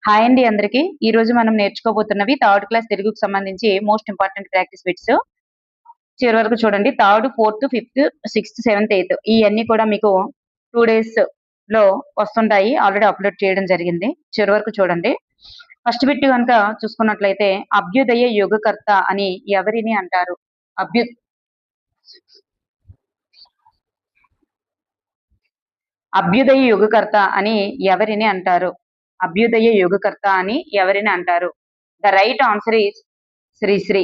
Hi అండి అందరికి. ఈ రోజు మనం నేర్చుకోబోతున్నవి థర్డ్ క్లాస్ తెలుగుకు సంబంధించి మోస్ట్ ఇంపార్టెంట్ ప్రాక్టీస్ బిట్స్. చివరి వరకు చూడండి. Third, fourth, fifth, sixth, seventh, eighth ఇవన్నీ కూడా మీకు 2 days లో వస్తుంటాయి. ఆల్రెడీ అప్లోడ్ చేయడం జరిగింది. చివరి వరకు చూడండి. ఫస్ట్ బిట్ కనుక చూసుకున్నట్లయితే అభ్యుదయ యుగకర్త అని ఎవరిని అంటారు? అభ్యు అభ్యుదయ యుగకర్త అని ఎవరిని అంటారు? అభ్యుదయ యుగకర్త అని ఎవరిని అంటారు? The right answer is Sri Sri.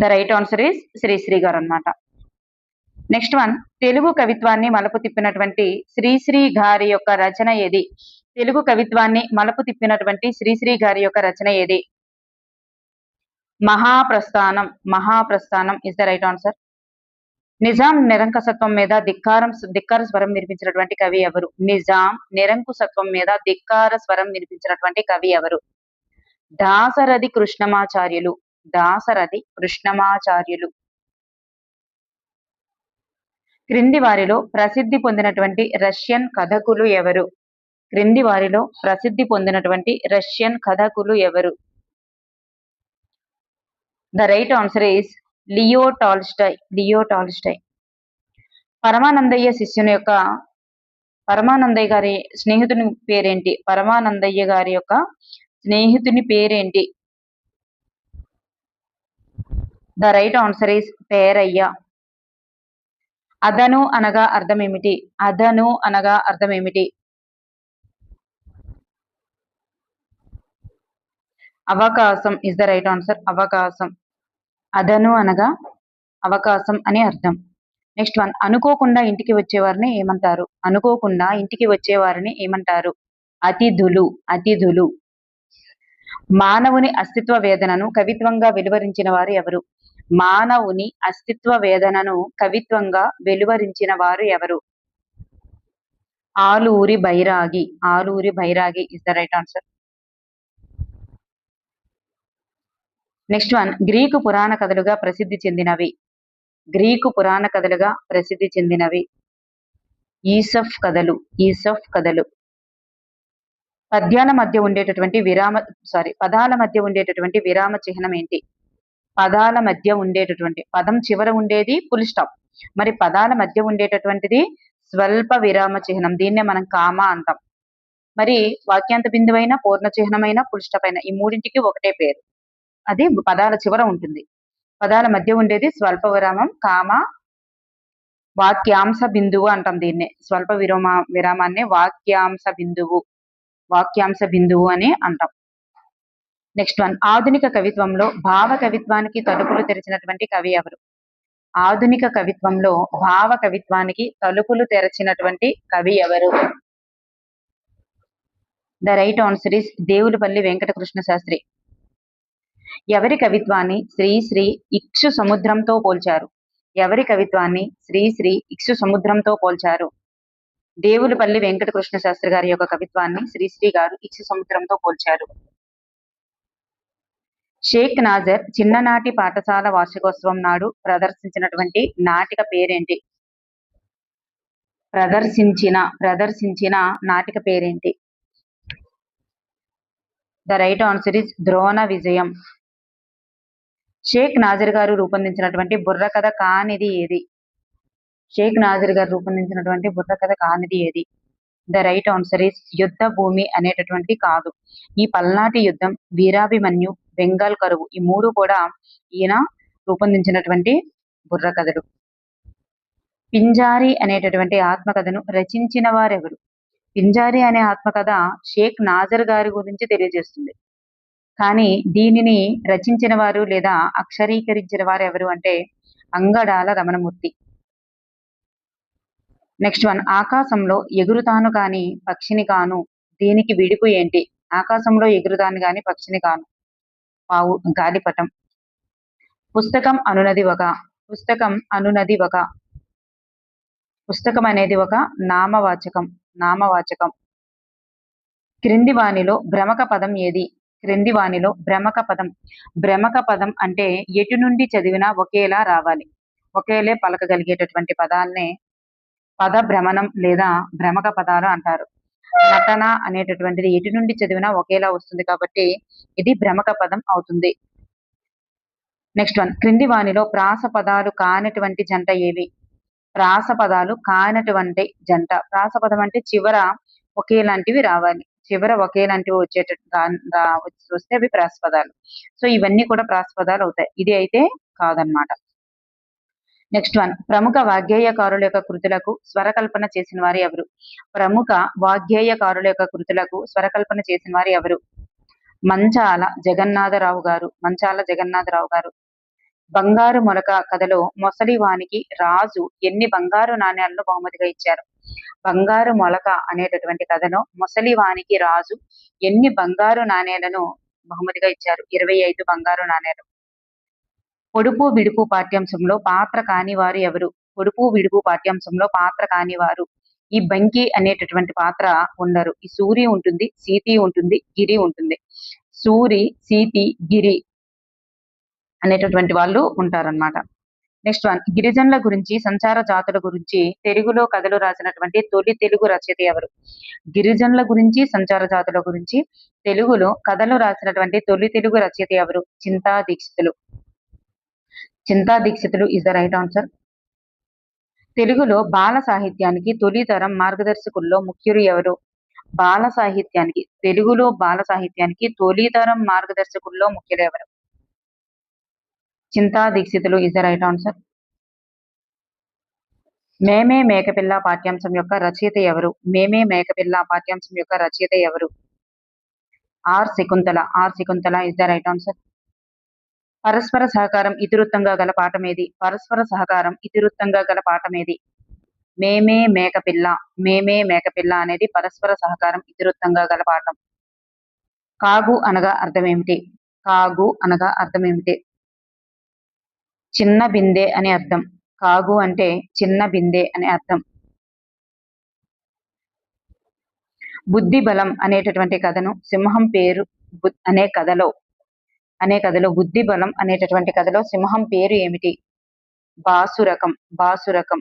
The right answer is Sri Sri గారు అన్నమాట. నెక్స్ట్ వన్, తెలుగు కవిత్వాన్ని మలుపు తిప్పినటువంటి శ్రీశ్రీ గారి యొక్క రచన ఏది? తెలుగు కవిత్వాన్ని మలుపు తిప్పినటువంటి శ్రీశ్రీ గారి యొక్క రచన ఏది? Mahaprasthanam. Mahaprasthanam is the right answer. Nizam నిరంకుశత్వం మీద ధిక్కార స్వరం వినిపించినటువంటి కవి ఎవరు? నిజాం నిరంకుశత్వం మీద ధిక్కార స్వరం వినిపించినటువంటి కవి ఎవరు? దాశరథి కృష్ణమాచార్యులు. దాశరథి కృష్ణమాచార్యులు. క్రింది వారిలో ప్రసిద్ధి పొందినటువంటి రష్యన్ కథకులు ఎవరు? క్రింది వారిలో ప్రసిద్ధి పొందినటువంటి రష్యన్ కథకులు ఎవరు? The right answer is Leo Tolstoy. Leo Tolstoy. Paramanandayya శిష్యుని యొక్క పరమానందయ్య గారి స్నేహితుని పేరేంటి? పరమానందయ్య గారి యొక్క స్నేహితుని పేరేంటి? The right answer is Perayya. అదను అనగా అర్థం ఏమిటి? అదను అనగా అర్థం ఏమిటి? అవకాశం ఇస్ ద రైట్ ఆన్సర్. అవకాశం. అదను అనగా అవకాశం అని అర్థం. నెక్స్ట్ వన్, అనుకోకుండా ఇంటికి వచ్చేవారిని ఏమంటారు? అనుకోకుండా ఇంటికి వచ్చేవారిని ఏమంటారు? అతిథులు. అతిథులు. మానవుని అస్తిత్వ వేదనను కవిత్వంగా వెలువరించిన వారు ఎవరు? మానవుని అస్తిత్వ వేదనను కవిత్వంగా వెలువరించిన వారు ఎవరు? ఆలూరి బైరాగి. ఆలూరి బైరాగి is the right answer. Next one, Greek పురాణ కథలుగా ప్రసిద్ధి చెందినవి. గ్రీకు పురాణ కథలుగా ప్రసిద్ధి చెందినవి ఈసఫ్ కథలు. ఈసఫ్ కథలు. పదాల మధ్య ఉండేటటువంటి విరామ చిహ్నం ఏంటి? పదాల మధ్య ఉండేటటువంటి, పదం చివర ఉండేది ఫుల్ స్టాప్, మరి పదాల మధ్య ఉండేటటువంటిది స్వల్ప విరామ చిహ్నం. దీన్నే మనం కామా అంటాం. మరి వాక్యాంత బిందువైన, పూర్ణ చిహ్నమైన, ఫుల్ స్టాప్ అయినా ఈ మూడింటికి ఒకటే పేరు. అది పదాల చివర ఉంటుంది. పదాల మధ్య ఉండేది స్వల్ప విరామం, కామా. వాక్యాంశ బిందువు అంటాం దీన్నే. స్వల్ప విరామాన్ని వాక్యాంశ బిందువు అని అంటాం. నెక్స్ట్ వన్, ఆధునిక కవిత్వంలో భావ కవిత్వానికి తలుపులు తెరిచినటువంటి కవి ఎవరు? ఆధునిక కవిత్వంలో భావ కవిత్వానికి తలుపులు తెరచినటువంటి కవి ఎవరు? The right answer is Devulapalli Venkatakrishna Sastri. ఎవరి కవిత్వాన్ని శ్రీశ్రీ ఇక్షు సముద్రంతో పోల్చారు? ఎవరి కవిత్వాన్ని శ్రీశ్రీ ఇక్షు సముద్రంతో పోల్చారు? దేవులపల్లి వెంకటకృష్ణ శాస్త్రి గారి యొక్క కవిత్వాన్ని శ్రీశ్రీ గారు ఇక్షు సముద్రంతో పోల్చారు. షేక్ నాజర్ చిన్ననాటి పాఠశాల వార్షికోత్సవం నాడు ప్రదర్శించినటువంటి నాటిక పేరేంటి? ప్రదర్శించిన నాటిక పేరేంటి? The right answer is Drona విజయం. షేక్ నాజర్ గారు రూపొందించినటువంటి బుర్రకథ కానిది ఏది? షేక్ నాజర్ గారు రూపొందించినటువంటి బుర్రకథ కానిది ఏది? ద రైట్ ఆన్సర్ ఈస్ యుద్ధ భూమి అనేటటువంటి కాదు. ఈ పల్నాటి యుద్ధం, వీరాభిమన్యు, బెంగాల్ కరువు ఈ మూడు కూడా ఈయన రూపొందించినటువంటి బుర్రకథలు. పింజారి అనేటటువంటి ఆత్మకథను రచించిన వారెవరు? పింజారి అనే ఆత్మకథ షేక్ నాజర్ గారి గురించి తెలియజేస్తుంది. కానీ దీనిని రచించిన వారు లేదా అక్షరీకరించిన వారు ఎవరు అంటే అంగడాల రమణమూర్తి. నెక్స్ట్ వన్, ఆకాశంలో ఎగురుతాను కాని పక్షిని కాను, దీనికి విడుపు ఏంటి? ఆకాశంలో ఎగురుతాను కాని పక్షిని కాను, పావు, గాలిపటం. పుస్తకం అనేది ఒక నామవాచకం. క్రింది వానిలో భ్రమక పదం ఏది? భ్రమక పదం అంటే ఎటు నుండి చదివినా ఒకేలా రావాలి, ఒకేలే పలకగలిగేటటువంటి పదాలనే పద భ్రమణం లేదా భ్రమక పదాలు అంటారు. నటన అనేటటువంటిది ఎటు నుండి చదివినా ఒకేలా వస్తుంది కాబట్టి ఇది భ్రమక పదం అవుతుంది. నెక్స్ట్ వన్, క్రింది వానిలో ప్రాస పదాలు కానటువంటి జంట ఏవి? ప్రాస పదాలు కానటువంటి జంట. ప్రాస పదం అంటే చివర ఒకేలాంటివి రావాలి. చివర ఒకేలాంటివి వస్తే అవి ప్రాస పదాలు. సో ఇవన్నీ కూడా ప్రాస పదాలు అవుతాయి. ఇది అయితే కాదనమాట. నెక్స్ట్ వన్, ప్రముఖ వాగ్గేయకారుల యొక్క కృతులకు స్వరకల్పన చేసిన వారు ఎవరు? ప్రముఖ వాగ్గేయకారుల యొక్క కృతులకు స్వరకల్పన చేసిన వారు ఎవరు? మంచాల జగన్నాథరావు గారు. మంచాల జగన్నాథరావు గారు. బంగారు మొలక కథలో మొసలివానికి రాజు ఎన్ని బంగారు నాణ్యాలను బహుమతిగా ఇచ్చారు? బంగారు మొలక అనేటటువంటి కథలో మొసలివానికి రాజు ఎన్ని బంగారు నాణ్యాలను బహుమతిగా ఇచ్చారు? 25 బంగారు నాణ్యాలు. పొడుపు విడుపు పాఠ్యాంశంలో పాత్ర కానివారు ఎవరు? పొడుపు విడుపు పాఠ్యాంశంలో పాత్ర కానివారు. ఈ బంకి అనేటటువంటి పాత్ర ఉండరు. ఈ సూరి ఉంటుంది, సీతి ఉంటుంది, గిరి ఉంటుంది. సూరి, సీతి, గిరి అనేటటువంటి వాళ్ళు ఉంటారన్నమాట. నెక్స్ట్ వన్, గిరిజనుల గురించి, సంచార జాతుల గురించి తెలుగులో కథలు రాసినటువంటి తొలి తెలుగు రచయిత ఎవరు? గిరిజనుల గురించి, సంచార జాతుల గురించి తెలుగులో కథలు రాసినటువంటి తొలి తెలుగు రచయిత ఎవరు? Chinta Dikshitulu. Chinta Dikshitulu is the right answer. తెలుగులో బాల సాహిత్యానికి తొలితరం మార్గదర్శకుల్లో ముఖ్యులు ఎవరు? బాల సాహిత్యానికి, తెలుగులో బాల సాహిత్యానికి తొలితరం మార్గదర్శకుల్లో ముఖ్యులు ఎవరు? Chinta Dikshitulu is the right answer. మేమే మేకపిల్ల పాఠ్యాంశం యొక్క రచయిత ఎవరు? మేమే మేకపిల్ల పాఠ్యాంశం యొక్క రచయిత ఎవరు? R Shakuntala. R Shakuntala is the right answer. పరస్పర సహకారం ఇతివృత్తంగా గల పాఠమేది? పరస్పర సహకారం ఇతివృత్తంగా గల పాఠమేది? మేమే మేకపిల్ల. మేమే మేకపిల్ల అనేది పరస్పర సహకారం ఇతివృత్తంగా గల పాఠం. కాగు అనగా అర్థం ఏమిటి? కాగు అనగా అర్థం ఏమిటి? చిన్న బిందె అని అర్థం. కాగు అంటే చిన్న బిందె అని అర్థం. బుద్ధి బలం అనేటటువంటి కథను సింహం పేరు అనే కథలో బుద్ధి బలం అనేటటువంటి కథలో సింహం పేరు ఏమిటి? బాసురకం. బాసురకం.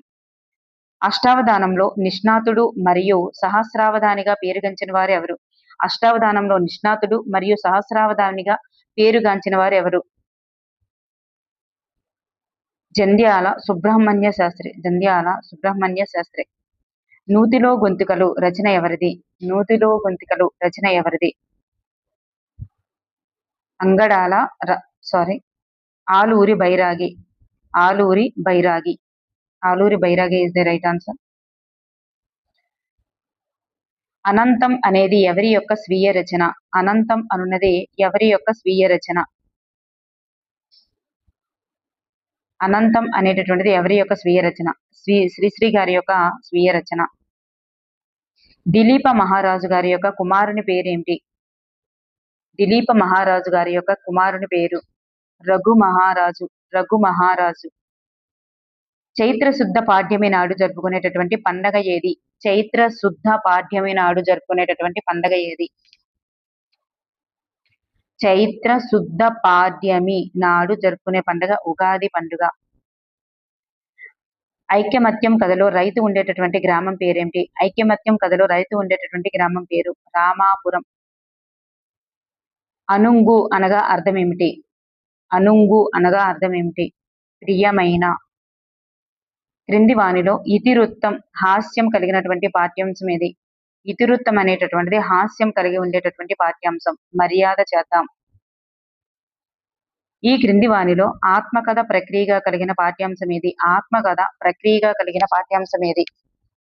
అష్టావధానంలో నిష్ణాతుడు మరియు సహస్రావధానిగా పేరుగాంచిన వారు ఎవరు? అష్టావధానంలో నిష్ణాతుడు మరియు సహస్రావధానిగా పేరుగాంచిన వారు ఎవరు? జంధ్యాల సుబ్రహ్మణ్య శాస్త్రి. జంధ్యాల సుబ్రహ్మణ్య శాస్త్రి. నూతిలో గొంతుకలు రచన ఎవరిది? నూతిలో గొంతుకలు రచన ఎవరిది? అంగడాల ఆలూరి బైరాగి. ఆలూరి బైరాగి. ఆలూరి బైరాగి ఇస్ ద రైట్ ఆన్సర్. అనంతం అనేది ఎవరి యొక్క స్వీయ రచన? అనంతం అనున్నది ఎవరి యొక్క స్వీయ రచన? అనంతం అనేటటువంటిది ఎవరి యొక్క స్వీయ రచన? శ్రీశ్రీ గారి యొక్క స్వీయ రచన. దిలీప మహారాజు గారి యొక్క కుమారుని పేరేంటి? దిలీప మహారాజు గారి యొక్క కుమారుని పేరు రఘు మహారాజు. రఘు మహారాజు. చైత్ర శుద్ధ పాడ్యమి నాడు జరుపుకునేటటువంటి పండగ ఏది? చైత్ర శుద్ధ పాడ్యమి నాడు జరుపుకునేటటువంటి పండగ ఏది? చైత్ర శుద్ధ పాడ్యమి నాడు జరుపుకునే పండుగ ఉగాది పండుగ. ఐక్యమత్యం కథలో రైతు ఉండేటటువంటి గ్రామం పేరేమిటి? ఐక్యమత్యం కథలో రైతు ఉండేటటువంటి గ్రామం పేరు రామాపురం. అనుంగు అనగా అర్థం ఏమిటి? అనుంగు అనగా అర్థం ఏమిటి? ప్రియమైన. క్రింది వానిలో ఇతివృత్తం హాస్యం కలిగినటువంటి పాఠ్యాంశం ఏది? ఇతివృత్తం అనేటటువంటిది హాస్యం కలిగి ఉండేటటువంటి పాఠ్యాంశం. మర్యాద చేద్దాం. ఈ క్రింది వానిలో ఆత్మకథ ప్రక్రియగా కలిగిన పాఠ్యాంశం ఏది? ఆత్మకథ ప్రక్రియగా కలిగిన పాఠ్యాంశం ఏది?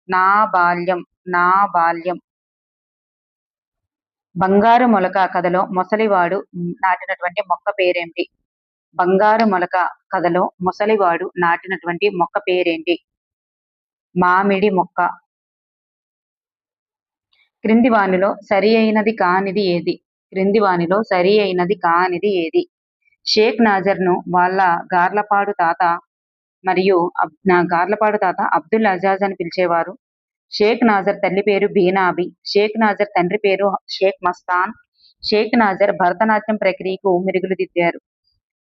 నా బాల్యం. నా బాల్యం. బంగారు మొలక కథలో మొసలివాడు నాటినటువంటి మొక్క పేరేంటి? బంగారు మొలక కథలో మొసలివాడు నాటినటువంటి మొక్క పేరేంటి? మామిడి మొక్క. క్రింది వానిలో సరి అయినది కానిది ఏది? క్రింది వానిలో సరి అయినది కానిది ఏది? షేక్ నాజర్ను వాళ్ళ గార్లపాడు తాత మరియు గార్లపాడు తాత అబ్దుల్ అజాజ్ అని పిలిచేవారు. షేక్ నాజర్ తల్లి పేరు బీనాబి. షేక్ నాజర్ తండ్రి పేరు షేక్ మస్తాన్. షేక్ నాజర్ భరతనాట్యం ప్రక్రియకు మెరుగులు దిద్దారు.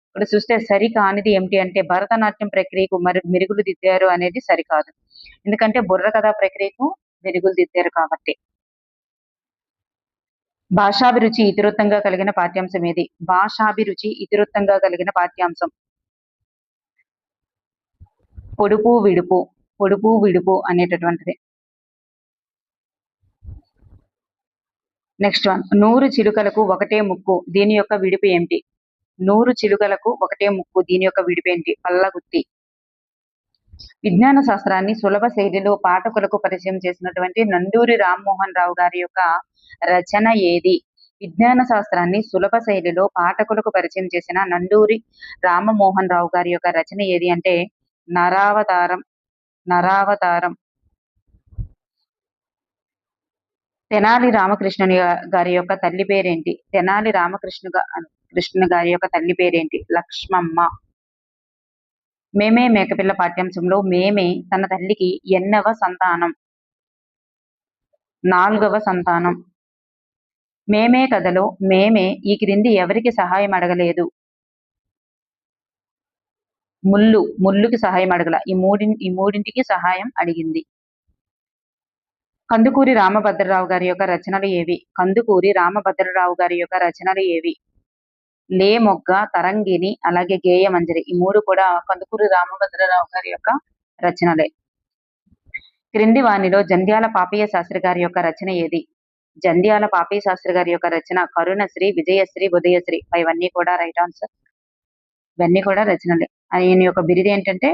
ఇక్కడ చూస్తే సరి కానిది ఏమిటి అంటే భరతనాట్యం ప్రక్రియకు మెరుగులు దిద్దారు అనేది సరికాదు. ఎందుకంటే బుర్ర కథా ప్రక్రియకు మెరుగులు దిద్దారు కాబట్టి. భాషాభిరుచి ఇతివృత్తంగా కలిగిన పాఠ్యాంశం ఏది? భాషాభిరుచి ఇతివృత్తంగా కలిగిన పాఠ్యాంశం పొడుపు విడుపు. పొడుపు విడుపు అనేటటువంటిది. నెక్స్ట్ వన్, 100 చిలుకలకు ఒకటే ముక్కు, దీని యొక్క విడిపు ఏమిటి? 100 చిలుకలకు ఒకటే ముక్కు, దీని యొక్క విడిపు ఏంటి? పల్లగుత్తి. విజ్ఞాన శాస్త్రాన్ని సులభ శైలిలో పాఠకులకు పరిచయం చేసినటువంటి నండూరి రామ్మోహన్ రావు గారి యొక్క రచన ఏది? విజ్ఞాన శాస్త్రాన్ని సులభ శైలిలో పాఠకులకు పరిచయం చేసిన నండూరి రామమోహన్ రావు గారి యొక్క రచన ఏది అంటే నరావతారం. నరావతారం. తెనాలి రామకృష్ణుని గారి యొక్క తల్లి పేరేంటి? తెనాలి కృష్ణ గారి యొక్క తల్లి పేరేంటి? లక్ష్మమ్మ. మేమే మేకపిల్ల పాఠ్యాంశంలో మేమే తన తల్లికి ఎన్నవ సంతానం? 4వ సంతానం. మేమే కథలో మేమే ఈ క్రింది ఎవరికి సహాయం అడగలేదు? ముల్లుకి సహాయం అడగల. ఈ మూడింటికి సహాయం అడిగింది. కందుకూరి రామభద్రరావు గారి యొక్క రచనలు ఏవి? కందుకూరి రామభద్రరావు గారి యొక్క రచనలు ఏవి? లే మొగ్గ, తరంగిణి, అలాగే గేయమంజరి. ఈ మూడు కూడా కందుకూరి రామభద్రరావు గారి యొక్క రచనలే. క్రింది వానిలో జంధ్యాల పాపయ్య శాస్త్రి గారి యొక్క రచన ఏది? జంధ్యాల పాపయ్య శాస్త్రి గారి యొక్క రచన కరుణశ్రీ, విజయశ్రీ, ఉదయశ్రీ. ఇవన్నీ కూడా రైట్ ఆన్సర్. ఇవన్నీ కూడా రచనలే. ఆయన యొక్క బిరుదు ఏంటంటే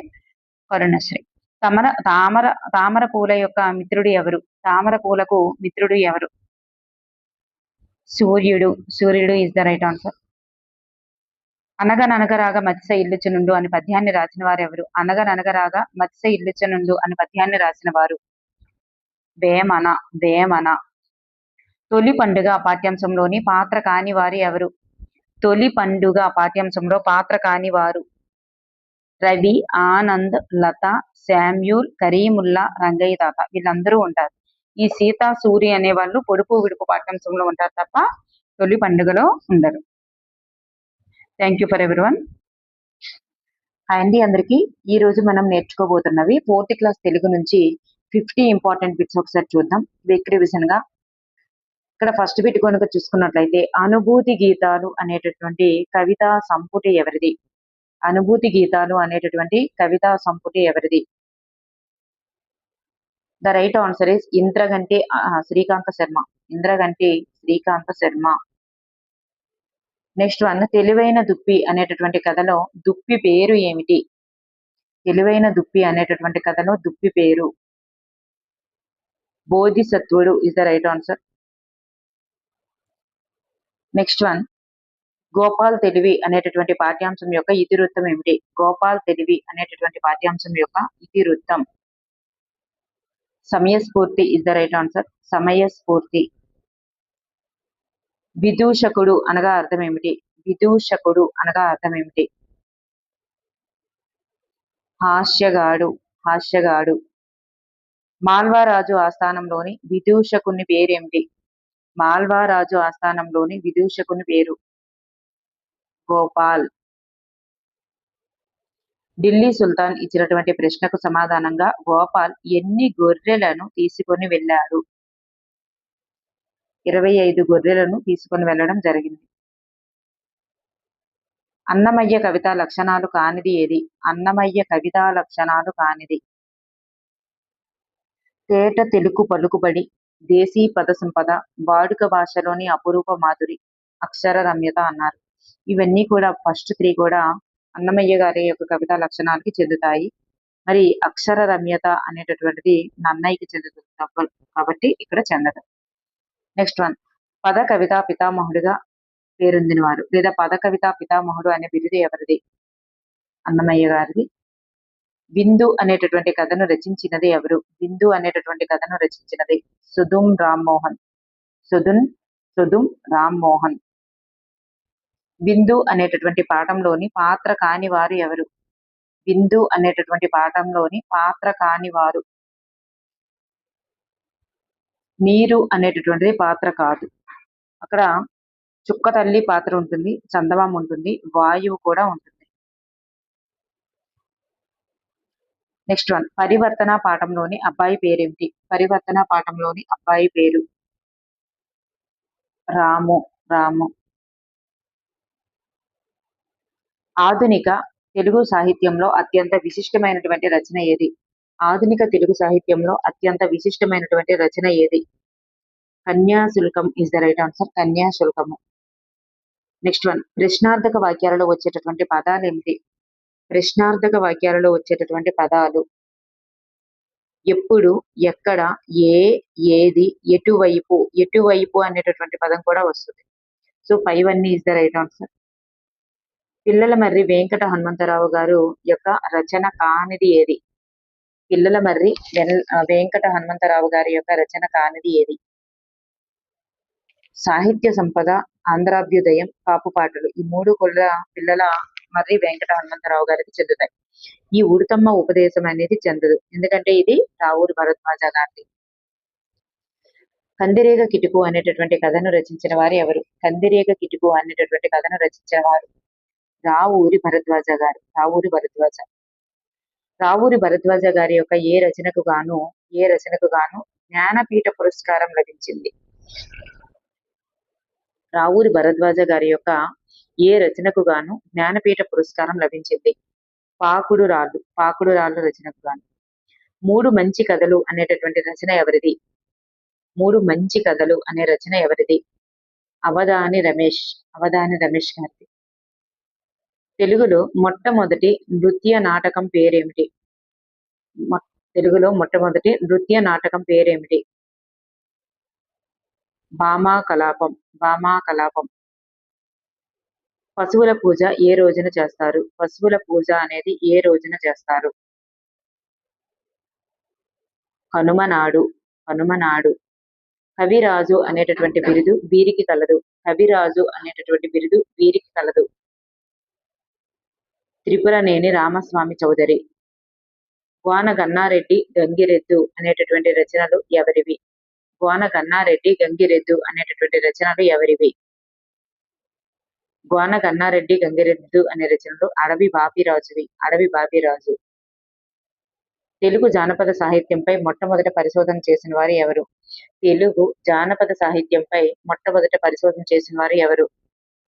కరుణశ్రీ. తామర పూల యొక్క మిత్రుడు ఎవరు? తామర పూలకు మిత్రుడు ఎవరు? సూర్యుడు. సూర్యుడు ఇస్ ద రైట్ ఆన్సర్. అనగననగరాగా మత్స్య ఇల్లుచునుండు అని పద్యాన్ని రాసిన వారు ఎవరు? అనగననగరాగా మత్స్య ఇల్లుచునుండు అని పద్యాన్ని రాసిన వారు వేమన. వేమన. తొలి పండుగ పాఠ్యాంశంలోని పాత్ర కాని వారు ఎవరు? తొలి పండుగ పాఠ్యాంశంలో పాత్ర కాని వారు రవి, ఆనంద్, లత, శామ్యూల్, కరీముల్లా, రంగయ్య తాత. వీళ్ళందరూ ఉంటారు. ఈ సీత, సూరి అనే వాళ్ళు పొడుపు విడుపు పాఠ్యాంశంలో ఉంటారు తప్ప తొలి పండుగలో ఉండరు. Thank you for everyone. అండి అందరికీ ఈ రోజు మనం నేర్చుకోబోతున్నవి 4th క్లాస్ తెలుగు నుంచి 50 ఇంపార్టెంట్ బిట్స్ ఒకసారి చూద్దాం క్విక్ రివిజన్ గా. ఇక్కడ ఫస్ట్ బిట్ కనుక చూసుకున్నట్లయితే అనుభూతి గీతాలు అనేటటువంటి కవితా సంపుటి ఎవరిది? అనుభూతి గీతాలు అనేటటువంటి కవితా సంపుటి ఎవరిది? The right answer is Indraganti Srikantha Sharma. Indraganti Srikantha Sharma. Next one, తెలివైన దుప్పి అనేటటువంటి కథలో దుప్పి పేరు ఏమిటి? తెలివైన దుప్పి అనేటటువంటి కథలో దుప్పి పేరు బోధిసత్వుడు is the right answer. Next one, Gopal తెలివి అనేటటువంటి పాఠ్యాంశం యొక్క ఇతివృత్తం ఏమిటి? గోపాల్ తెలివి అనేటటువంటి పాఠ్యాంశం యొక్క ఇతివృత్తం సమయస్ఫూర్తి ఇస్ ద రైట్ ఆన్సర్. సమయస్ఫూర్తి. విదూషకుడు అనగా అర్థం ఏమిటి? విదూషకుడు అనగా అర్థం ఏమిటి? హాస్యగాడు. హాస్యగాడు. మాల్వారాజు ఆస్థానంలోని విదూషకుని పేరేమిటి? మాల్వారాజు ఆస్థానంలోని విదూషకుని పేరు గోపాల్. ఢిల్లీ సుల్తాన్ ఇచ్చినటువంటి ప్రశ్నకు సమాధానంగా గోపాల్ ఎన్ని గొర్రెలను తీసుకొని వెళ్ళాడు? 25 గొర్రెలను తీసుకొని వెళ్ళడం జరిగింది. అన్నమయ్య కవితా లక్షణాలు కానిది ఏది? అన్నమయ్య కవితా లక్షణాలు కానిది తేట తెలుగు పలుకుబడి, దేశీ పద సంపద, వాడుక భాషలోని అపురూప మాధురి, అక్షర రమ్యత అన్నారు. ఇవన్నీ కూడా ఫస్ట్ 3 కూడా అన్నమయ్య గారి యొక్క కవితా లక్షణాలకి చెందుతాయి. మరి అక్షర రమ్యత అనేటటువంటిది నన్నయ్యకి చెందుతుంది కాబట్టి ఇక్కడ చెందదు. నెక్స్ట్ వన్, పద కవితా పితామహుడిగా పేరొందిన వారు లేదా పద కవితా పితామహుడు అనే బిరుదు ఎవరిది? అన్నమయ్య గారిది. బిందు అనేటటువంటి కథను రచించినది ఎవరు? బిందు అనేటటువంటి కథను రచించినది సుధుం రామ్మోహన్. సుధుం రామ్మోహన్. బిందు అనేటటువంటి పాఠంలోని పాత్ర కాని వారు ఎవరు? బిందు అనేటటువంటి పాఠంలోని పాత్ర కాని వారు నీరు అనేటటువంటిది పాత్ర కాదు. అక్కడ చుక్క తల్లి పాత్ర ఉంటుంది, చందమామ ఉంటుంది, వాయువు కూడా ఉంటుంది. నెక్స్ట్ వన్, పరివర్తన పాఠంలోని అబ్బాయి పేరేమిటి? పరివర్తన పాఠంలోని అబ్బాయి పేరు రాము. రాము. ఆధునిక తెలుగు సాహిత్యంలో అత్యంత విశిష్టమైనటువంటి రచన ఏది? ఆధునిక తెలుగు సాహిత్యంలో అత్యంత విశిష్టమైనటువంటి రచన ఏది? Kanyasulkam is the right answer. Kanyasulkamu. Next one. ప్రశ్నార్థక వాక్యాలలో వచ్చేటటువంటి పదాలు ఏమిటి? ప్రశ్నార్థక వాక్యాలలో వచ్చేటటువంటి పదాలు ఎప్పుడు, ఎక్కడ, ఏ, ఏది, ఎటువైపు. ఎటువైపు అనేటటువంటి పదం కూడా వస్తుంది. సో 5 అన్ని ఈస్ ద రైట్ ఆన్సర్. పిల్లల మర్రి వెంకట హనుమంతరావు గారు యొక్క రచన కానిది ఏది? పిల్లల మర్రి వెంకట హనుమంతరావు గారి యొక్క రచన కానిది ఏది? సాహిత్య సంపద, ఆంధ్రాభ్యుదయం, కాపుపాటలు. ఈ 3 కూడా పిల్లల మర్రి వెంకట హనుమంతరావు గారికి చెందుతాయి. ఈ ఉడతమ్మ ఉపదేశం అనేది చెందదు, ఎందుకంటే ఇది రావూరి భరద్వాజ గారిది. కందిరీగ కిటుకు అనేటటువంటి కథను రచించిన వారు ఎవరు? కందిరీగ కిటుకు అనేటటువంటి కథను రచించిన వారు రావూరి భరద్వాజ గారు. రావూరి భరద్వాజ. రావూరి భరద్వాజ గారి యొక్క ఏ రచనకు గాను జ్ఞానపీఠ పురస్కారం లభించింది? రావూరి భరద్వాజ గారి యొక్క ఏ రచనకు గాను జ్ఞానపీఠ పురస్కారం లభించింది? పాకుడు రాళ్ళు రచనకు గాను. 3 మంచి కథలు అనేటటువంటి రచన ఎవరిది? 3 మంచి కథలు అనే రచన ఎవరిది? అవధాని రమేష్ గారిది. తెలుగులో మొట్టమొదటి నృత్య నాటకం పేరేమిటి? తెలుగులో మొట్టమొదటి నృత్య నాటకం పేరేమిటి? భామాకలాపం. పశువుల పూజ ఏ రోజున చేస్తారు? పశువుల పూజ అనేది ఏ రోజున చేస్తారు? కనుమనాడు. కవిరాజు అనేటటువంటి బిరుదు వీరికి కలదు. త్రిపురనేని రామస్వామి చౌదరి. గ్వాన గన్నారెడ్డి గంగిరెద్దు అనేటటువంటి రచనలు ఎవరివి? గ్వాన గన్నారెడ్డి గంగిరెద్దు అనేటటువంటి రచనలు ఎవరివి? గ్వాన గన్నారెడ్డి గంగిరెద్దు అనే రచనలు అడవి బాపిరాజు. తెలుగు జానపద సాహిత్యంపై మొట్టమొదట పరిశోధన చేసిన వారు ఎవరు? తెలుగు జానపద సాహిత్యంపై మొట్టమొదట పరిశోధన చేసిన వారు ఎవరు?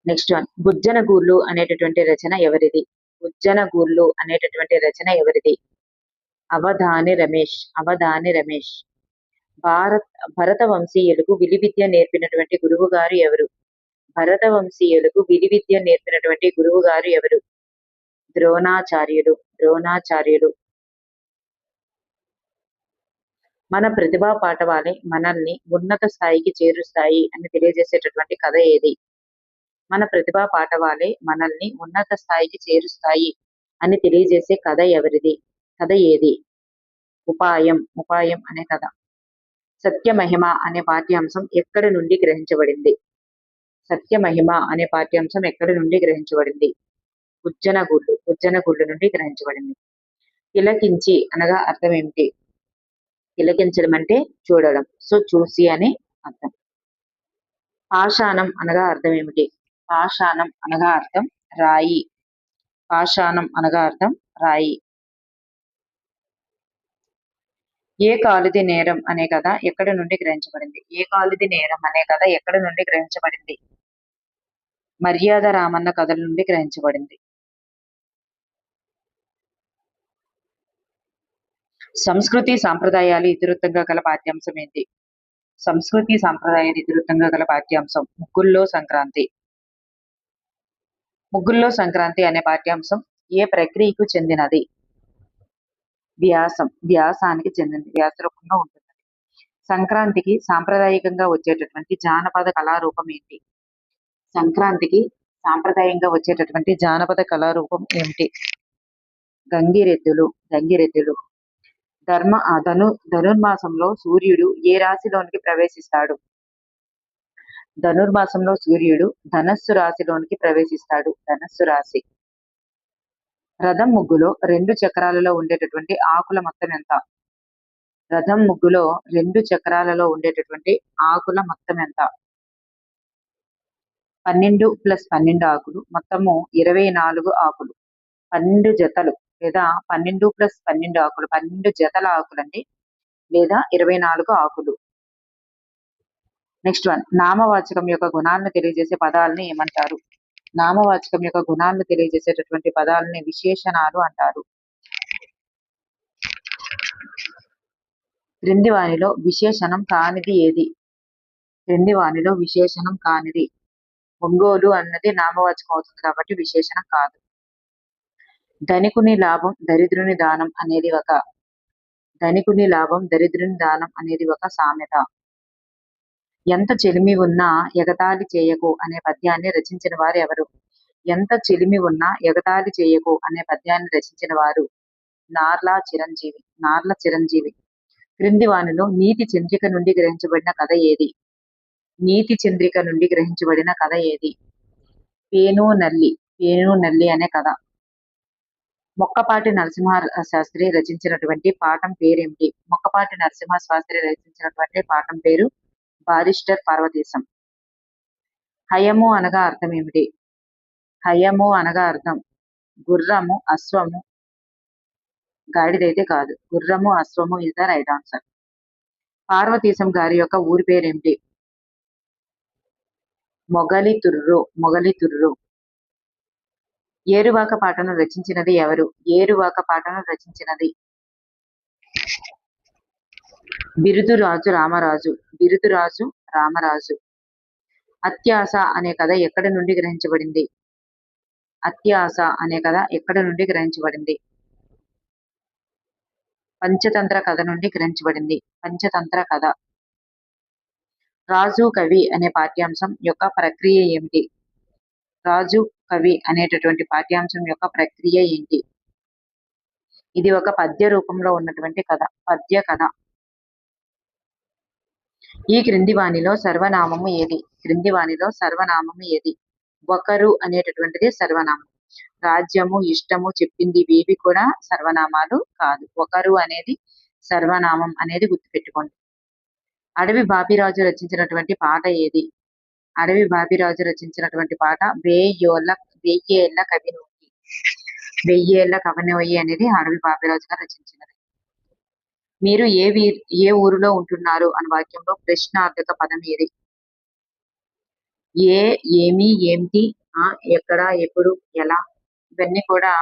Next one. గుజ్జనగూర్లు అనేటటువంటి రచన ఎవరిది? అవధాని రమేష్. భరత వంశీయులకు విలువిద్య నేర్పినటువంటి గురువు గారు ఎవరు? ద్రోణాచార్యులు. మన ప్రతిభా పాఠవాలే మనల్ని ఉన్నత స్థాయికి చేరుస్తాయి అని తెలియజేసేటటువంటి కథ ఏది? మన ప్రతిభా పాఠవాలే మనల్ని ఉన్నత స్థాయికి చేరుస్తాయి అని తెలియజేసే కథ ఏది? ఉపాయం అనే కథ. సత్యమహిమ అనే పాఠ్యాంశం ఎక్కడి నుండి గ్రహించబడింది? గుజ్జనగూళ్ళు నుండి గ్రహించబడింది. తిలకించి అనగా అర్థం ఏమిటి? తిలకించడం అంటే చూడడం, సో చూసి అని అర్థం. పాషాణం అనగా అర్థం ఏమిటి? పాషాణం అనగా అర్థం రాయి. ఏ కాలిది నేరం అనే కథ ఎక్కడి నుండి గ్రహించబడింది? మర్యాద రామన్న కథల నుండి గ్రహించబడింది. సంస్కృతి సాంప్రదాయాలు ఇతివృత్తంగా గల పాఠ్యాంశం ఏంటి? ముగ్గుల్లో సంక్రాంతి అనే పాఠ్యాంశం ఏ ప్రక్రియకు చెందినది? వ్యాసానికి చెందింది. వ్యాస రూపంలో ఉంటుంది. సంక్రాంతికి సాంప్రదాయకంగా వచ్చేటటువంటి జానపద కళారూపం ఏమిటి? గంగిరెద్దులు. ధనుర్మాసంలో సూర్యుడు ఏ రాశిలోనికి ప్రవేశిస్తాడు? ధనస్సు రాశిలోనికి ప్రవేశిస్తాడు. ధనస్సు రాశి. రథం ముగ్గులో 2 చక్రాలలో ఉండేటటువంటి ఆకుల మొత్తం ఎంత? 12 + 12 ఆకులు, మొత్తము 24 ఆకులు. 12 జతలు లేదా 12 + 12 ఆకులు, 12 జతల ఆకులండి, లేదా 24 ఆకులు. నెక్స్ట్ వన్, నామవాచకం యొక్క గుణాలను తెలియజేసే పదాలని ఏమంటారు? నామవాచకం యొక్క గుణాలను తెలియజేసేటటువంటి పదాలని విశేషణాలు అంటారు. క్రింది వానిలో విశేషణం కానిది ఏది? క్రింది వానిలో విశేషణం కానిది. ఒంగోలు అన్నది నామవాచకం అవుతుంది కాబట్టి విశేషణం కాదు. ధనికుని లాభం దరిద్రుని దానం అనేది ఒక ధనికుని లాభం దరిద్రుని దానం అనేది ఒక సామెత. ఎంత చెలిమి ఉన్నా ఎగతాళి చేయకు అనే పద్యాన్ని రచించిన వారు ఎవరు? ఎంత చెలిమి ఉన్నా ఎగతాళి చేయకు అనే పద్యాన్ని రచించిన వారు నార్ల చిరంజీవి. క్రింది వానిలో నీతి చంద్రిక నుండి గ్రహించబడిన కథ ఏది? నీతి చంద్రిక నుండి గ్రహించబడిన కథ ఏది? పేను నల్లి అనే కథ. మొక్కపాటి నరసింహ శాస్త్రి రచించినటువంటి పాఠం పేరేమిటి? మొక్కపాటి నరసింహ శాస్త్రి రచించినటువంటి పాఠం పేరు బారిస్టర్ పార్వతీశం. హయము అనగా అర్థం ఏమిటి? హయము అనగా అర్థం గుర్రము, అశ్వము, గాడిదైతే కాదు. గుర్రము, అశ్వము is the right answer. Parvateesam గారి యొక్క ఊరి పేరేమిటి? మొగలితుర్రు. ఏరువాక పాటను రచించినది ఎవరు? ఏరువాక పాటను రచించినది బిరుదురాజు రామరాజు. అత్యాస అనే కథ ఎక్కడి నుండి గ్రహించబడింది? అత్యాస అనే కథ ఎక్కడి నుండి గ్రహించబడింది? పంచతంత్ర కథ నుండి గ్రహించబడింది. పంచతంత్ర కథ. రాజు కవి అనే పాఠ్యాంశం యొక్క ప్రక్రియ ఏమిటి? రాజు కవి అనేటటువంటి పాఠ్యాంశం యొక్క ప్రక్రియ ఏంటి? ఇది ఒక పద్య రూపంలో ఉన్నటువంటి కథ, పద్య కథ. ఈ క్రింది వానిలో సర్వనామము ఏది? క్రింది వానిలో సర్వనామము ఏది? ఒకరు అనేటటువంటిది సర్వనామం. రాజ్యము, ఇష్టము చెప్పింది ఇవి కూడా సర్వనామాలు కాదు. ఒకరు అనేది సర్వనామం అనేది గుర్తుపెట్టుకోండి. అడవి బాపిరాజు రచించినటువంటి పాట ఏది? అడవి బాపిరాజు రచించినటువంటి పాట వెయ్యేళ్ల కవినోయి అనేది అడవి బాపిరాజు గారు రచించినది. మీరు ఏ ఊరిలో ఉంటున్నారు అనే వాక్యంలో ప్రశ్నార్థక పదం ఏది? ఏ, ఏమి, ఏమిటి, ఎక్కడ, ఎప్పుడు, ఎలా ఇవన్నీ కూడా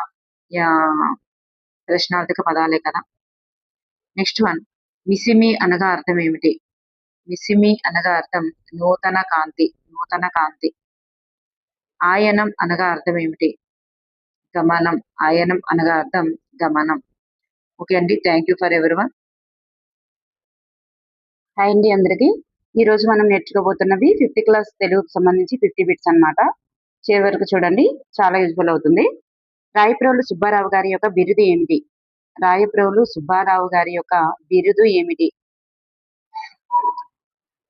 ప్రశ్నార్థక పదాలే కదా. నెక్స్ట్ వన్, మిసిమి అనగా అర్థం ఏమిటి? మిసిమి అనగా అర్థం నూతన కాంతి. ఆయనం అనగా అర్థం ఏమిటి? గమనం. ఆయనం అనగా అర్థం గమనం. ఓకే అండి, thank you for everyone. Hi అండి అందరికి. ఈ రోజు మనం నేర్చుకోబోతున్నది 5th క్లాస్ తెలుగుకు సంబంధించి 50 బిట్స్ అన్నమాట. చివరి వరకు చూడండి, చాలా యూజ్ఫుల్ అవుతుంది. రాయప్రోలు సుబ్బారావు గారి యొక్క బిరుదు ఏమిటి? రాయప్రోలు సుబ్బారావు గారి యొక్క బిరుదు ఏమిటి?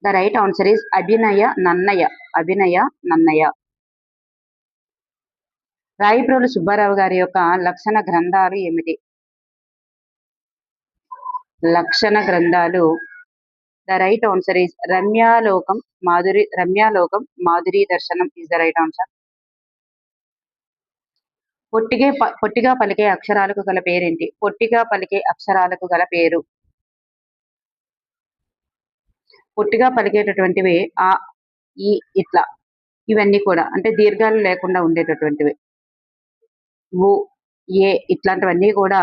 The right answer is Abhinaya Nannaya. Rayaprolu Subbarao గారి యొక్క లక్షణ గ్రంథాలు ఏమిటి? లక్షణ గ్రంథాలు. The right answer is Ramyalokam Madhuri Darshanam is the right answer. పొట్టిగా పలికే అక్షరాలకు గల పేరేంటి? పొట్టిగా పలికే అక్షరాలకు గల పేరు. పొట్టిగా పలికేటటువంటివి ఆ, ఈ, ఇట్లా ఇవన్నీ కూడా అంటే దీర్ఘాలు లేకుండా ఉండేటటువంటివి. ఊ, ఏ ఇట్లాంటివన్నీ కూడా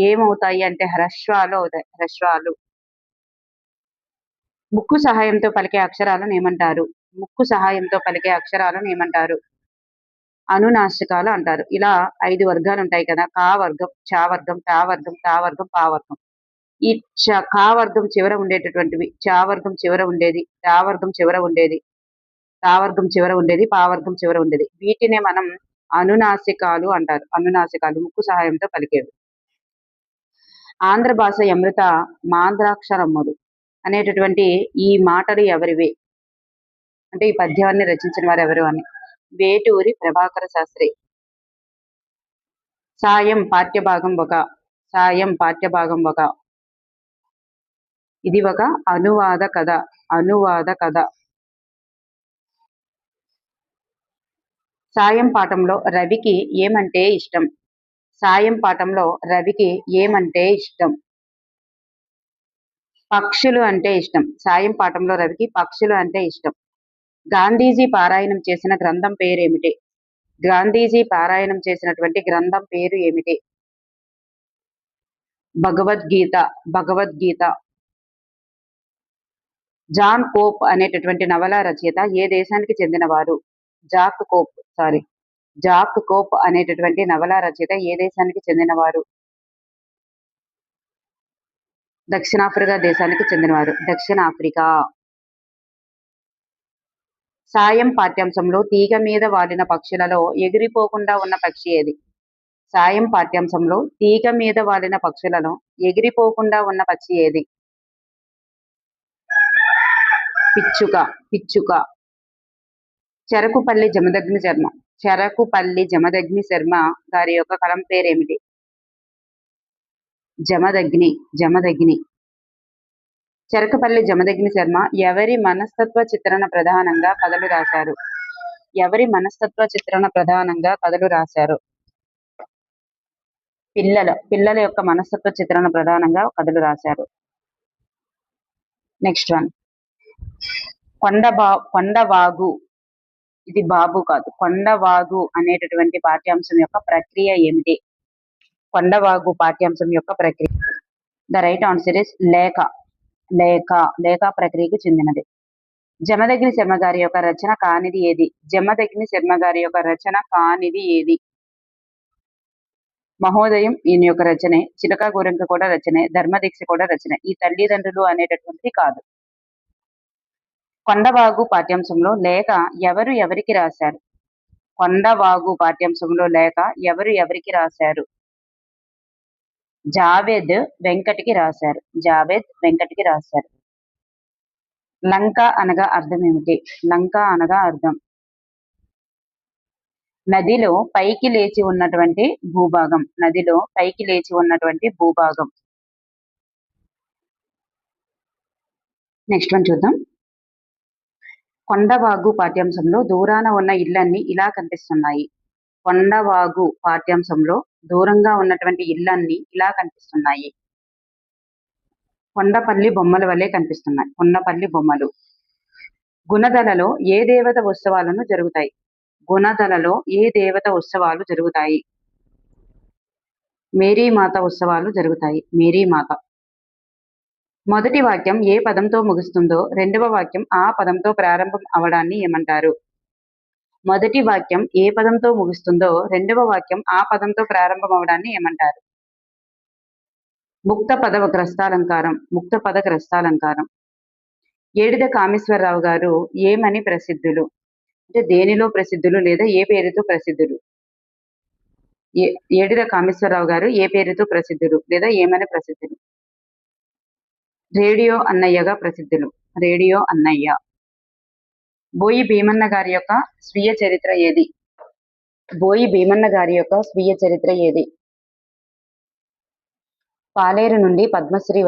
ఏమవుతాయి అంటే హ్రస్వాలు అవుతాయి. హ్రస్వాలు. ముక్కు సహాయంతో పలికే అక్షరాలను ఏమంటారు? అనునాసికాలు అంటారు. ఇలా 5 వర్గాలు ఉంటాయి కదా. కా వర్గం, చా వర్గం, టా వర్గం, తా వర్గం, పా వర్గం. ఈ కా వర్గం చివర ఉండేటటువంటివి చా వర్గం చివర ఉండేది, టా వర్గం చివర ఉండేది, తా వర్గం చివర ఉండేది, పా వర్గం చివర ఉండేది. వీటినే మనం అనునాసికాలు అంటారు. అనునాసికాలు ముక్కు సహాయంతో పలికేవి. ఆంధ్ర భాష అమృత మాంద్రాక్షరమ్మలు అనేటటువంటి ఈ మాటలు ఎవరివి అంటే ఈ పద్యాన్ని రచించిన వారు ఎవరు అని? వేటూరి ప్రభాకర శాస్త్రి. సాయం పాఠ్యభాగం ఒక ఇది ఒక అనువాద కథ. సాయం పాఠంలో రవికి ఏమంటే ఇష్టం? పక్షులు అంటే ఇష్టం. సాయం పాఠంలో రవికి పక్షులు అంటే ఇష్టం. గాంధీజీ పారాయణం చేసిన గ్రంథం పేరేమిటి? గాంధీజీ పారాయణం చేసినటువంటి గ్రంథం పేరు ఏమిటి? భగవద్గీత. భగవద్గీత. జాన్ కోప్ అనేటటువంటి నవల రచయిత ఏ దేశానికి చెందినవారు? జాక్ కోప్ అనేటటువంటి నవల రచయిత ఏ దేశానికి చెందినవారు? దక్షిణాఫ్రికా దేశానికి చెందినవారు. దక్షిణాఫ్రికా. సాయం పాఠ్యాంశంలో తీగ మీద వాలిన పక్షులలో ఎగిరిపోకుండా ఉన్న పక్షి ఏది? సాయం పాఠ్యాంశంలో తీగ మీద వాలిన పక్షులలో ఎగిరిపోకుండా ఉన్న పక్షి ఏది? పిచ్చుక. పిచ్చుక. చెరకుపల్లి జమదగ్ని శర్మ గారి యొక్క కలం పేరేమిటి? జమదగ్ని. చెరకుపల్లి జమదగ్ని శర్మ ఎవరి మనస్తత్వ చిత్రణ ప్రధానంగా కథలు రాశారు? పిల్లల యొక్క మనస్తత్వ చిత్రణ ప్రధానంగా కథలు రాశారు. Next one, Kondavagu. ఇది బాబు కాదు. కొండవాగు అనేటటువంటి పాఠ్యాంశం యొక్క ప్రక్రియ ఏమిటి? కొండవాగు పాఠ్యాంశం యొక్క ప్రక్రియ. ద రైట్ ఆన్సర్ ఇస్ లేఖ ప్రక్రియకు చెందినది. జమదగ్ని శర్మ గారి యొక్క రచన కానిది ఏది? మహోదయం ఈయన యొక్క రచనే. చిలక గోరంక కూడా రచనే. ధర్మదీక్ష కూడా రచనే. ఈ తల్లిదండ్రులు అనేటటువంటిది కాదు. కొండవాగు పాఠ్యాంశంలో లేఖ ఎవరికి రాశారు? కొండవాగు పాఠ్యాంశంలో లేఖ ఎవరికి రాశారు? జావేద్ వెంకటికి రాశారు. లంక అనగా అర్థం ఏమిటి? లంక అనగా అర్థం నదిలో పైకి లేచి ఉన్నటువంటి భూభాగం. నెక్స్ట్ వన్ చూద్దాం. కొండవాగు పాఠ్యాంశంలో దూరాన ఉన్న ఇళ్ళన్నీ ఇలా కనిపిస్తున్నాయి. కొండవాగు పాఠ్యాంశంలో దూరంగా ఉన్నటువంటి ఇళ్ళన్నీ ఇలా కనిపిస్తున్నాయి. కొండపల్లి బొమ్మల వలె కనిపిస్తున్నాయి. కొండపల్లి బొమ్మలు. గుణదలలో ఏ దేవత ఉత్సవాలు జరుగుతాయి? మేరీమాత ఉత్సవాలు జరుగుతాయి. మేరీమాత. మొదటి వాక్యం ఏ పదంతో ముగుస్తుందో రెండవ వాక్యం ఆ పదంతో ప్రారంభం అవడాన్ని ఏమంటారు? మొదటి వాక్యం ఏ పదంతో ముగుస్తుందో రెండవ వాక్యం ఆ పదంతో ప్రారంభం అవడాన్ని ఏమంటారు? ముక్త పద గ్రస్తాలంకారం. ఏడిద కామేశ్వరరావు గారు ఏమని ప్రసిద్ధులు? అంటే దేనిలో ప్రసిద్ధులు లేదా ఏ పేరుతో ప్రసిద్ధులు? ఏడిద కామేశ్వరరావు గారు ఏ పేరుతో ప్రసిద్ధులు లేదా ఏమని ప్రసిద్ధులు? రేడియో అన్నయ్యగా ప్రసిద్ధులు. రేడియో అన్నయ్య. బోయి భీమన్న గారి యొక్క స్వీయ చరిత్ర ఏది? పాలేరు నుండి పద్మశ్రీ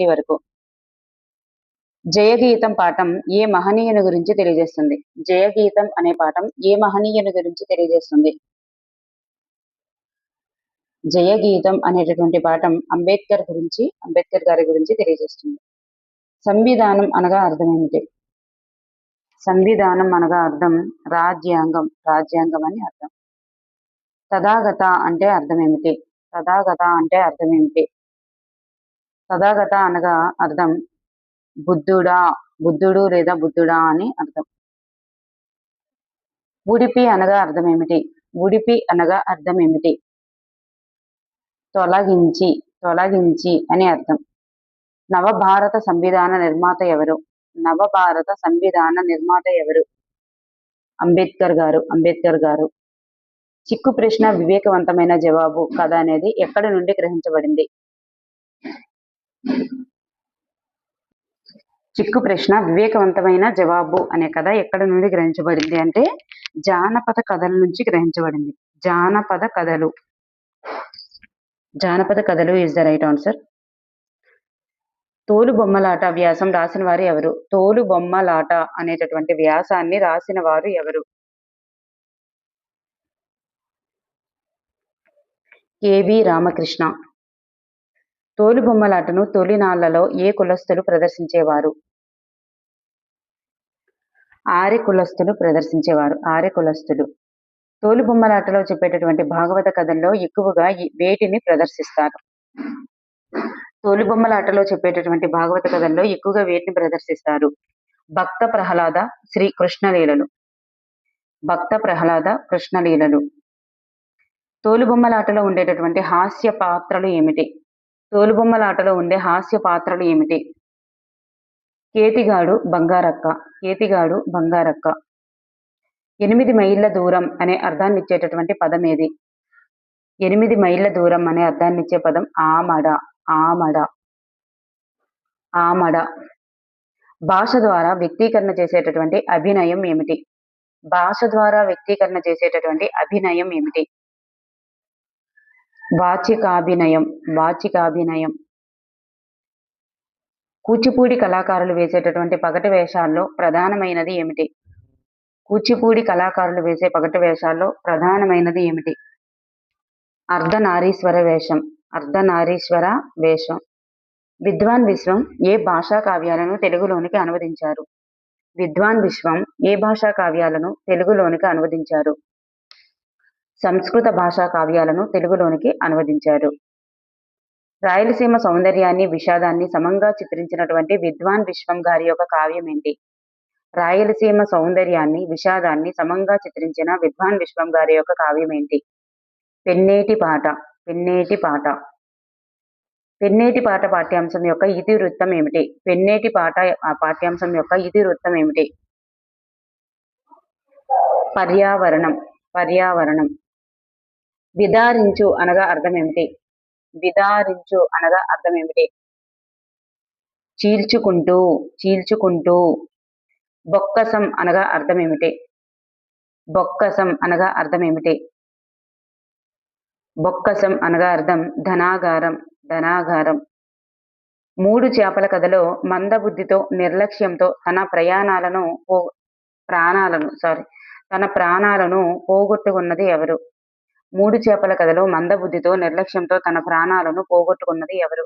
వరకు. జయగీతం పాఠం ఏ మహనీయుని గురించి తెలియజేస్తుంది? జయగీతం అనే పాఠం ఏ మహనీయుని గురించి తెలియజేస్తుంది? జయగీతం అనేటటువంటి పాఠం అంబేద్కర్ గారి గురించి తెలియజేస్తుంది. సంవిధానం అనగా అర్థం ఏమిటి? సంవిధానం అనగా అర్థం రాజ్యాంగం అని అర్థం. తథాగత అంటే అర్థం ఏమిటి? తథాగత అనగా అర్థం బుద్ధుడు లేదా బుద్ధుడా అని అర్థం. ఉడిపి అనగా అర్థం ఏమిటి? తొలగించి అని అర్థం. నవభారత సంవిధాన నిర్మాత ఎవరు? అంబేద్కర్ గారు. చిక్కు ప్రశ్న వివేకవంతమైన జవాబు కథ అనేది ఎక్కడి నుండి గ్రహించబడింది? చిక్కు ప్రశ్న వివేకవంతమైన జవాబు అనే కథ ఎక్కడి నుండి గ్రహించబడింది అంటే జానపద కథల నుంచి గ్రహించబడింది. జానపద కథలు ఈజ్ ద రైట్ ఆన్సర్. తోలుబొమ్మలాట వ్యాసం రాసిన వారు ఎవరు? తోలుబొమ్మలాట అనేటటువంటి వ్యాసాన్ని రాసిన వారు ఎవరు? కెవి రామకృష్ణ. తోలుబొమ్మలాటను తొలినాళ్లలో ఏ కులస్తులు ప్రదర్శించేవారు? ఆర్య కులస్తులు ప్రదర్శించేవారు. ఆర్య కులస్తులు. తోలుబొమ్మలాటలో చెప్పేటటువంటి భాగవత కథల్లో ఎక్కువగా వేటిని ప్రదర్శిస్తారు? తోలుబొమ్మలాటలో చెప్పేటటువంటి భాగవత కథల్లో ఎక్కువగా వేటిని ప్రదర్శిస్తారు? భక్త ప్రహ్లాద శ్రీ కృష్ణలీలలు. భక్త ప్రహ్లాద కృష్ణలీలలు. తోలుబొమ్మలాటలో ఉండేటటువంటి హాస్య పాత్రలు ఏమిటి? తోలుబొమ్మలాటలో ఉండే హాస్య పాత్రలు ఏమిటి? కేతిగాడు బంగారక్క. కేతిగాడు బంగారక్క. 8 మైళ్ళ దూరం అనే అర్థాన్ని ఇచ్చేటటువంటి పదం ఏది? 8 మైళ్ళ దూరం అనే అర్థాన్ని ఇచ్చే పదం ఆమడ. ఆమడ. ఆమడ. భాష ద్వారా వ్యక్తీకరణ చేసేటటువంటి అభినయం ఏమిటి? భాష ద్వారా వ్యక్తీకరణ చేసేటటువంటి అభినయం ఏమిటి? వాచికాభినయం. వాచికాభినయం. కూచిపూడి కళాకారులు వేసేటటువంటి పగటి వేషాల్లో ప్రధానమైనది ఏమిటి? కూచిపూడి కళాకారులు వేసే పగటి వేషాల్లో ప్రధానమైనది ఏమిటి? అర్ధనారీశ్వర వేషం. అర్ధనారీశ్వర వేషం. విద్వాన్ విశ్వం ఏ భాషా కావ్యాలను తెలుగులోనికి అనువదించారు? విద్వాన్ విశ్వం ఏ భాషా కావ్యాలను తెలుగులోనికి అనువదించారు? సంస్కృత భాషా కావ్యాలను తెలుగులోనికి అనువదించారు. రాయలసీమ సౌందర్యాన్ని విషాదాన్ని సమంగా చిత్రించినటువంటి విద్వాన్ విశ్వం గారి యొక్క కావ్యం ఏంటి? రాయలసీమ సౌందర్యాన్ని విషాదాన్ని సమంగా చిత్రించిన విద్వాన్ విశ్వం గారి యొక్క కావ్యం ఏంటి? పెన్నేటి పాట. పెన్నేటి పాట. పెన్నేటి పాట పాఠ్యాంశం యొక్క ఇతివృత్తం ఏమిటి? పెన్నేటి పాట పాఠ్యాంశం యొక్క ఇతివృత్తం ఏమిటి? పర్యావరణం. పర్యావరణం. విదారించు అనగా అర్థం ఏమిటి? విదారించు అనగా అర్థం ఏమిటి? చీల్చుకుంటూ. చీల్చుకుంటూ. బొక్కసం అనగా అర్థం ఏమిటి? బొక్కసం అనగా అర్థం ఏమిటి? బొక్కసం అనగా అర్థం ధనాగారం. ధనాగారం. 3 చేపల కథలో మందబుద్ధితో నిర్లక్ష్యంతో తన ప్రాణాలను పోగొట్టుకున్నది ఎవరు? 3 చేపల కథలో మందబుద్ధితో నిర్లక్ష్యంతో తన ప్రాణాలను పోగొట్టుకున్నది ఎవరు?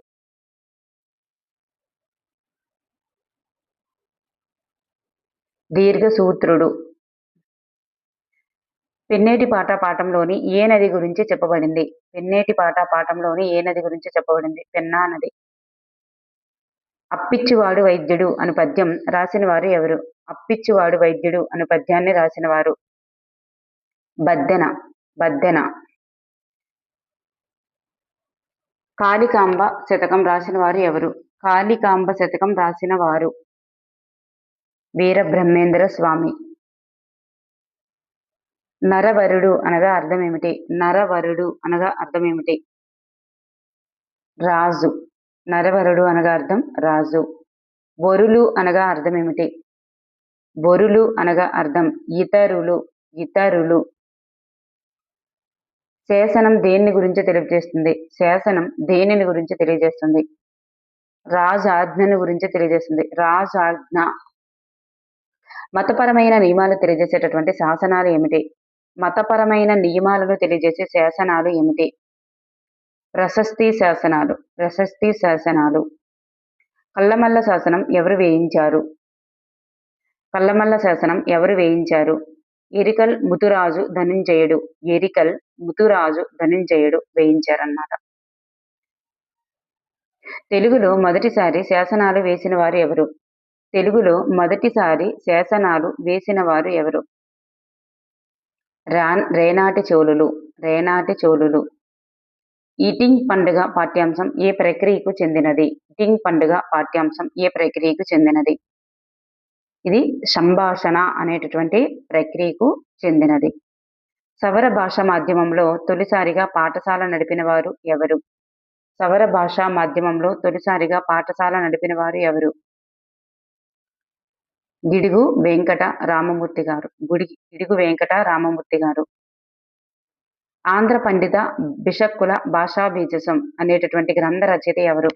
దీర్ఘసూత్రుడు. పెన్నేటి పాట పాఠంలోని ఏ నది గురించి చెప్పబడింది? పెన్నేటి పాట పాఠంలోని ఏ నది గురించి చెప్పబడింది? పెన్నా నది. అప్పిచ్చివాడు వైద్యుడు అను పద్యం రాసిన వారు ఎవరు? అప్పిచ్చివాడు వైద్యుడు అను పద్యాన్ని రాసిన వారు బద్దెన. బద్దెన. కాళికాంబ శతకం రాసిన వారు ఎవరు? కాళికాంబ శతకం రాసిన వారు వీరబ్రహ్మేంద్ర స్వామి. నరవరుడు అనగా అర్థం ఏమిటి? నరవరుడు అనగా అర్థం ఏమిటి? రాజు. నరవరుడు అనగా అర్థం రాజు. వరులు అనగా అర్థం ఏమిటి? వరులు అనగా అర్థం ఇతరులు. ఇతరులు. శాసనం దేన్ని గురించి తెలియజేస్తుంది? శాసనం దేనిని గురించి తెలియజేస్తుంది? రాజాజ్ఞను గురించి తెలియజేస్తుంది. రాజాజ్ఞ. మతపరమైన నియమాలు తెలియజేసేటటువంటి శాసనాలు ఏమిటి? మతపరమైన నియమాలను తెలియజేసే శాసనాలు ఏమిటి? ప్రశస్తి శాసనాలు. ప్రశస్తి శాసనాలు. కల్లమల్ల శాసనం ఎవరు వేయించారు? కల్లమల్ల శాసనం ఎవరు వేయించారు? ఎరికల్ ముతురాజు ధనంజయుడు. ఎరికల్ ముతురాజు ధనంజయుడు వేయించారన్నమాట. తెలుగులో మొదటిసారి శాసనాలు వేసిన వారు ఎవరు? తెలుగులో మొదటిసారి శాసనాలు వేసిన వారు ఎవరు? రేనాటి చోళులు. రేనాటి చోళులు. ఈటింగ్ పండుగ పాఠ్యాంశం ఏ ప్రక్రియకు చెందినది? ఈటింగ్ పండుగ పాఠ్యాంశం ఏ ప్రక్రియకు చెందినది? ఇది సంభాషణ అనేటటువంటి ప్రక్రియకు చెందినది. సవర భాషా మాధ్యమంలో తొలిసారిగా పాఠశాల నడిపిన వారు ఎవరు? సవర భాషా మాధ్యమంలో తొలిసారిగా పాఠశాల నడిపిన వారు ఎవరు? గిడుగు వెంకట రామమూర్తి గారు. గిడుగు వెంకట రామమూర్తి గారు. ఆంధ్ర పండిత బిషక్కుల భాషాబీజసం అనేటటువంటి గ్రంథ రచయిత ఎవరు?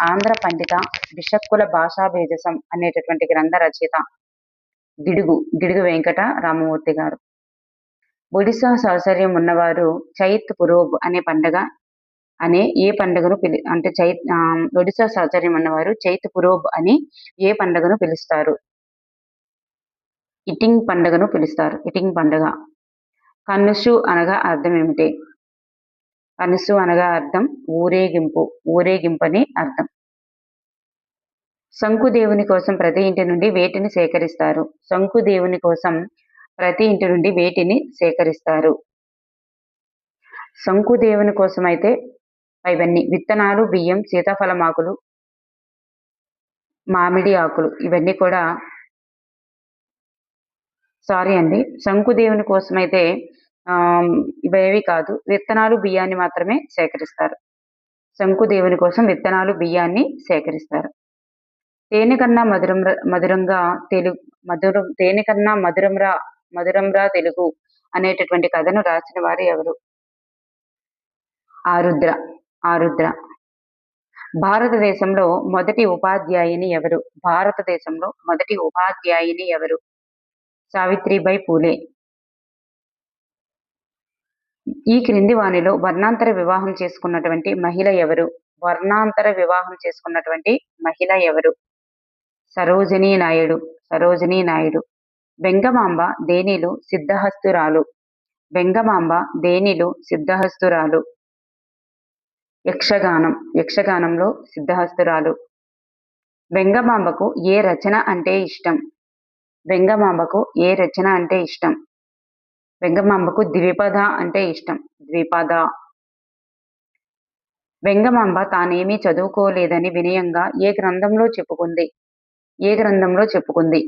ఆంధ్ర పండిత బిషక్కుల భాషాబీజసం అనేటటువంటి గ్రంథ రచయిత గిడుగు వెంకట రామమూర్తి గారు. ఒడిశా సౌశర్యం ఉన్నవారు చైత్ పురోబ్ అనే పండుగ అనే ఏ పండుగను అంటే ఒడిశా సహచర్యం అన్నవారు చైత్ పురోబ్ అని ఏ పండుగను పిలుస్తారు? ఇటింగ్ పండుగను పిలుస్తారు. ఇటింగ్ పండుగ. కన్నుసు అనగా అర్థం ఏమిటి? కనుసు అనగా అర్థం ఊరేగింపు. ఊరేగింపని అర్థం. శంకుదేవుని కోసం ప్రతి ఇంటి నుండి వేటిని సేకరిస్తారు? శంకుదేవుని కోసం ప్రతి ఇంటి నుండి వేటిని సేకరిస్తారు? శంకుదేవుని కోసం అయితే ఇవన్నీ విత్తనాలు, బియ్యం, సీతాఫలమాకులు, మామిడి ఆకులు ఇవన్నీ కూడా సారీ అండి. శంకుదేవుని కోసమైతే ఇవేవి కాదు. విత్తనాలు, బియ్యాన్ని మాత్రమే సేకరిస్తారు. శంకుదేవుని కోసం విత్తనాలు, బియ్యాన్ని సేకరిస్తారు. తేనె కన్నా మధురంగా తేనె కన్నా మధురంరా తెలుగు అనేటటువంటి కథను రాసిన వారు ఎవరు? ఆరుద్ర. ఆరుద్ర. భారతదేశంలో మొదటి ఉపాధ్యాయుని ఎవరు? భారతదేశంలో మొదటి ఉపాధ్యాయుని ఎవరు? సావిత్రిబాయి పూలే. ఈ క్రింది వానిలో వర్ణాంతర వివాహం చేసుకున్నటువంటి మహిళ ఎవరు? వర్ణాంతర వివాహం చేసుకున్నటువంటి మహిళ ఎవరు? సరోజినీ నాయుడు. సరోజినీ నాయుడు. వెంగమాంబ దేనిలో సిద్ధహస్తురాలు? వెంగమాంబ దేనిలో సిద్ధహస్తురాలు? యక్షగానం. యక్షగానంలో సిద్ధహస్తురాలు. వెంగమాంబకు ఏ రచన అంటే ఇష్టం? వెంగమాంబకు ఏ రచన అంటే ఇష్టం? వెంగమాంబకు ద్విపద అంటే ఇష్టం. ద్విపద. వెంగమాంబ తానేమీ చదువుకోలేదని వినయంగా ఏ గ్రంథంలో చెప్పుకుంది? ఏ గ్రంథంలో చెప్పుకుంది?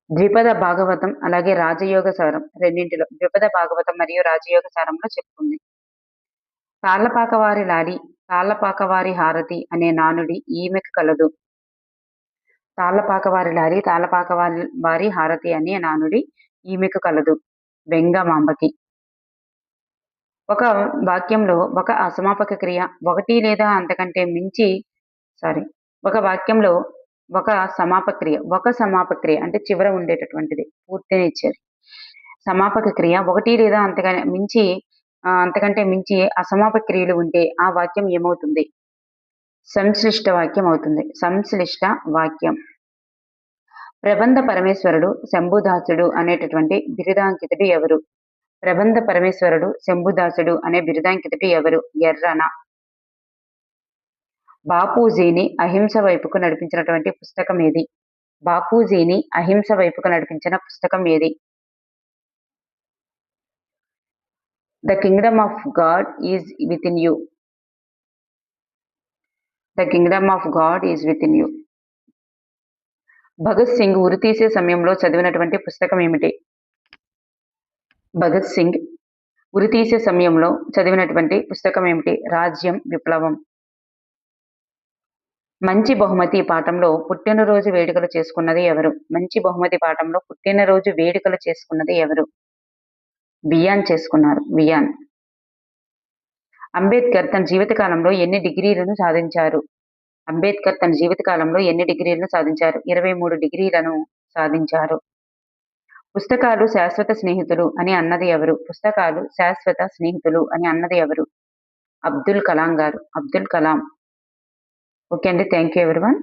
ద్విపద భాగవతం అలాగే రాజయోగ సారం రెండింటిలో ద్విపద భాగవతం మరియు రాజయోగ సారంలో చెప్పుకుంది. తాళ్లపాకవారి లాలి, తాళ్లపాకవారి హారతి అనే నానుడి ఈమెకు కలదు. తాళ్లపాకవారి లాలి, తాళ్లపాకవారి హారతి అనే నానుడి ఈమెకు కలదు. వెంగమాంబకి. ఒక వాక్యంలో ఒక అసమాపక క్రియ ఒకటి లేదా అంతకంటే మించి ఒక వాక్యంలో ఒక సమాపక క్రియ అంటే చివర ఉండేటటువంటిది పూర్తిని ఇచ్చేది. సమాపక క్రియ ఒకటి లేదా అంతకంటే మించి అసమాపక క్రియలు ఉంటే ఆ వాక్యం ఏమవుతుంది? సంశ్లిష్ట వాక్యం అవుతుంది. సంశ్లిష్ట వాక్యం. ప్రబంధ పరమేశ్వరుడు శంభుదాసుడు అనేటటువంటి బిరుదాంకితుడు ఎవరు? ప్రబంధ పరమేశ్వరుడు శంభుదాసుడు అనే బిరుదాంకితుడు ఎవరు? ఎర్రన. బాపూజీని అహింస వైపుకు నడిపించినటువంటి పుస్తకం ఏది? బాపూజీని అహింస వైపుకు నడిపించిన పుస్తకం ఏది? The kingdom of God is within you. The kingdom of God is within you. Bhagat Singh ఉరితీసే సమయంలో చదివినటువంటి పుస్తకం ఏమిటి? భగత్ సింగ్ ఉరితీసే సమయంలో చదివినటువంటి పుస్తకం ఏమిటి? రాజ్యం విప్లవం. మంచి బహుమతి పాఠంలో పుట్టినరోజు వేడుకలు చేసుకున్నది ఎవరు? మంచి బహుమతి పాఠంలో పుట్టినరోజు వేడుకలు చేసుకున్నది ఎవరు? వియాన్ చేసుకున్నారు. వియాన్. అంబేద్కర్ తన జీవితకాలంలో ఎన్ని డిగ్రీలను సాధించారు? అంబేద్కర్ తన జీవితకాలంలో ఎన్ని డిగ్రీలను సాధించారు? 23 డిగ్రీలను సాధించారు. పుస్తకాలు శాశ్వత స్నేహితులు అని అన్నది ఎవరు? పుస్తకాలు శాశ్వత స్నేహితులు అని అన్నది ఎవరు? అబ్దుల్ కలాం గారు. అబ్దుల్ కలాం. ఓకే అండి. Thank you everyone.